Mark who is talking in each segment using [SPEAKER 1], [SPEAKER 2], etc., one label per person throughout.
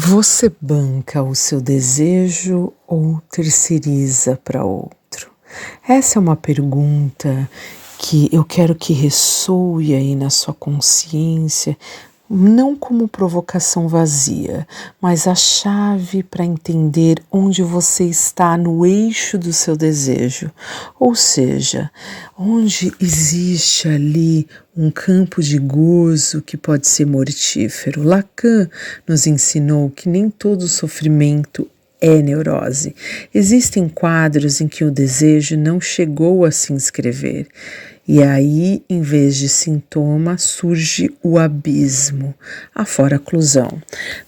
[SPEAKER 1] Você banca o seu desejo ou terceiriza para outro? Essa é uma pergunta que eu quero que ressoe aí na sua consciência, não como provocação vazia, mas a chave para entender onde você está no eixo do seu desejo, ou seja, onde existe ali um campo de gozo que pode ser mortífero. Lacan nos ensinou que nem todo sofrimento é neurose. Existem quadros em que o desejo não chegou a se inscrever. E aí, em vez de sintoma, surge o abismo, a foraclusão.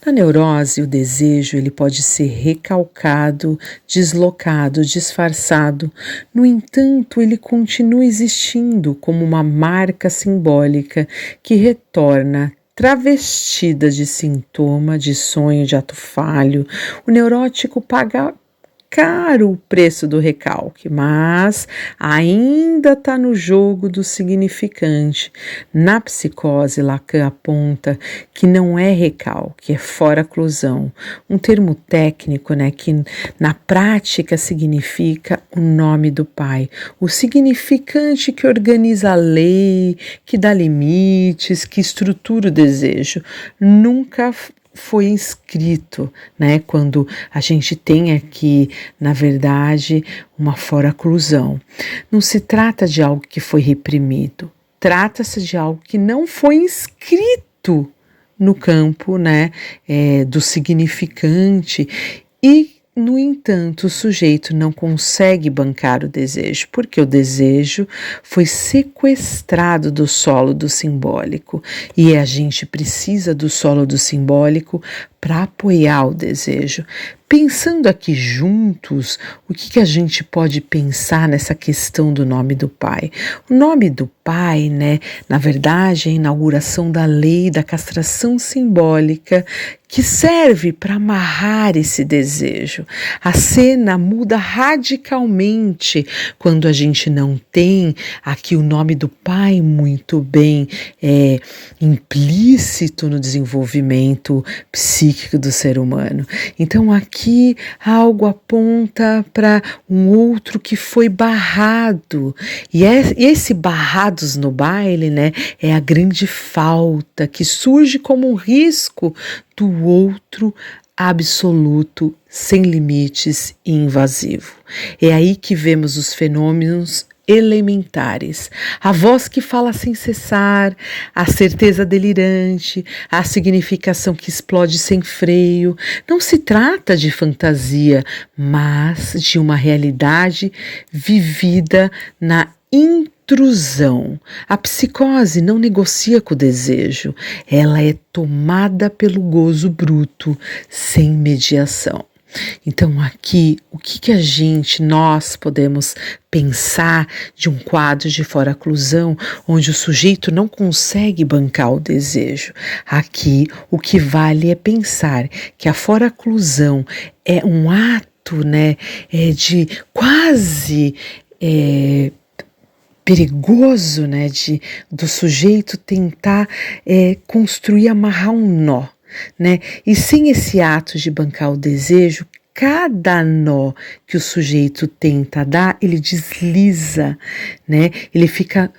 [SPEAKER 1] Na neurose, o desejo ele pode ser recalcado, deslocado, disfarçado. No entanto, ele continua existindo como uma marca simbólica que retorna travestida de sintoma, de sonho, de ato falho. O neurótico paga caro o preço do recalque, mas ainda está no jogo do significante. Na psicose, Lacan aponta que não é recalque, é foraclusão, um termo técnico, que na prática significa o nome do pai, o significante que organiza a lei, que dá limites, que estrutura o desejo. Nunca foi inscrito, quando a gente tem aqui, na verdade, uma foraclusão. Não se trata de algo que foi reprimido, trata-se de algo que não foi inscrito no campo, do significante e, no entanto, o sujeito não consegue bancar o desejo, porque o desejo foi sequestrado do solo do simbólico e a gente precisa do solo do simbólico para apoiar o desejo. Pensando aqui juntos, o que a gente pode pensar nessa questão do nome do pai? O nome do pai, na verdade, é a inauguração da lei da castração simbólica que serve para amarrar esse desejo. A cena muda radicalmente quando a gente não tem aqui o nome do pai muito bem implícito no desenvolvimento psíquico do ser humano. Então aqui algo aponta para um outro que foi barrado, e esse barrados no baile, é a grande falta que surge como um risco do outro absoluto, sem limites e invasivo. É aí que vemos os fenômenos elementares, a voz que fala sem cessar, a certeza delirante, a significação que explode sem freio. Não se trata de fantasia, mas de uma realidade vivida na intrusão. A psicose não negocia com o desejo, ela é tomada pelo gozo bruto, sem mediação. Então aqui, o que nós podemos pensar de um quadro de foraclusão onde o sujeito não consegue bancar o desejo? Aqui o que vale é pensar que a foraclusão é um ato, de quase perigoso, do sujeito tentar construir, amarrar um nó. E sem esse ato de bancar o desejo, cada nó que o sujeito tenta dar, ele desliza, ele fica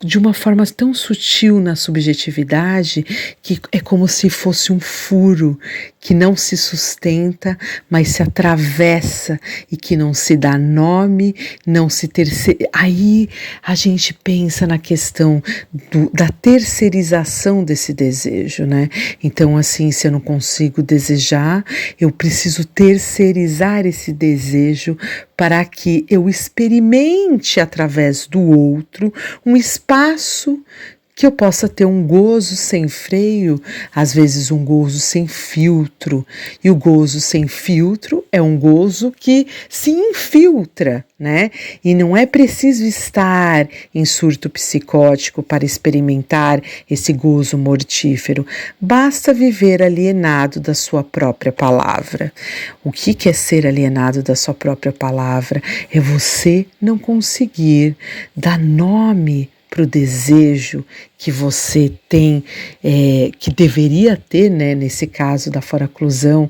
[SPEAKER 1] de uma forma tão sutil na subjetividade que é como se fosse um furo que não se sustenta, mas se atravessa e que não se dá nome, não se terceiriza. Aí a gente pensa na questão da terceirização desse desejo, Então, assim, se eu não consigo desejar, eu preciso terceirizar esse desejo para que eu experimente através do outro um espaço que eu possa ter um gozo sem freio, às vezes um gozo sem filtro. E o gozo sem filtro é um gozo que se infiltra, E não é preciso estar em surto psicótico para experimentar esse gozo mortífero. Basta viver alienado da sua própria palavra. O que é ser alienado da sua própria palavra? É você não conseguir dar nome para o desejo que você tem, que deveria ter, né, nesse caso da foraclusão,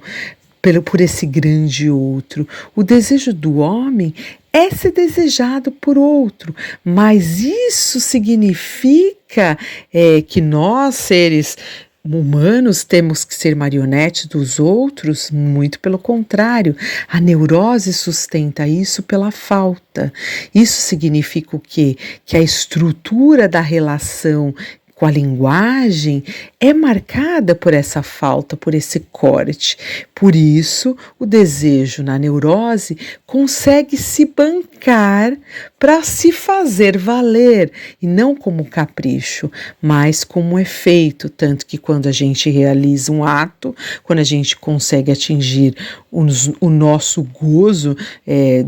[SPEAKER 1] por esse grande outro. O desejo do homem é ser desejado por outro, mas isso significa que nós, seres humanos, temos que ser marionetes dos outros? Muito pelo contrário, a neurose sustenta isso pela falta. Isso significa o quê? Que a estrutura da relação com a linguagem é marcada por essa falta, por esse corte. Por isso, o desejo na neurose consegue se bancar para se fazer valer, e não como capricho, mas como efeito, tanto que quando a gente realiza um ato, quando a gente consegue atingir o nosso gozo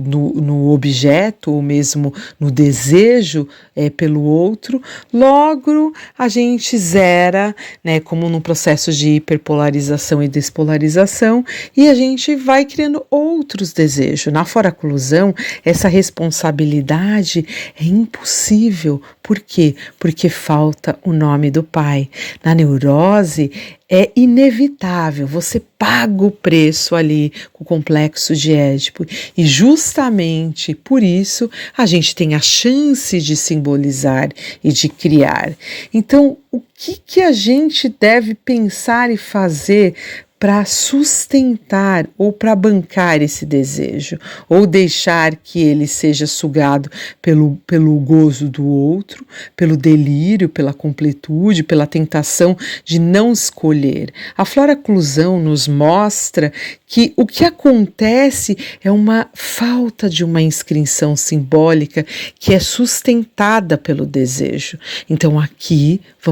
[SPEAKER 1] no objeto, ou mesmo no desejo pelo outro, logo a gente zera, né, como num processo de hiperpolarização e despolarização, e a gente vai criando outros desejos. Na foraclusão, essa responsabilidade é impossível. Por quê? Porque falta o nome do pai. Na neurose, é inevitável, você paga o preço ali com o complexo de Édipo, e justamente por isso a gente tem a chance de simbolizar e de criar. Então, o que a gente deve pensar e fazer para sustentar ou para bancar esse desejo, ou deixar que ele seja sugado pelo gozo do outro, pelo delírio, pela completude, pela tentação de não escolher? A floraclusão nos mostra que o que acontece é uma falta de uma inscrição simbólica que é sustentada pelo desejo. Então aqui vamos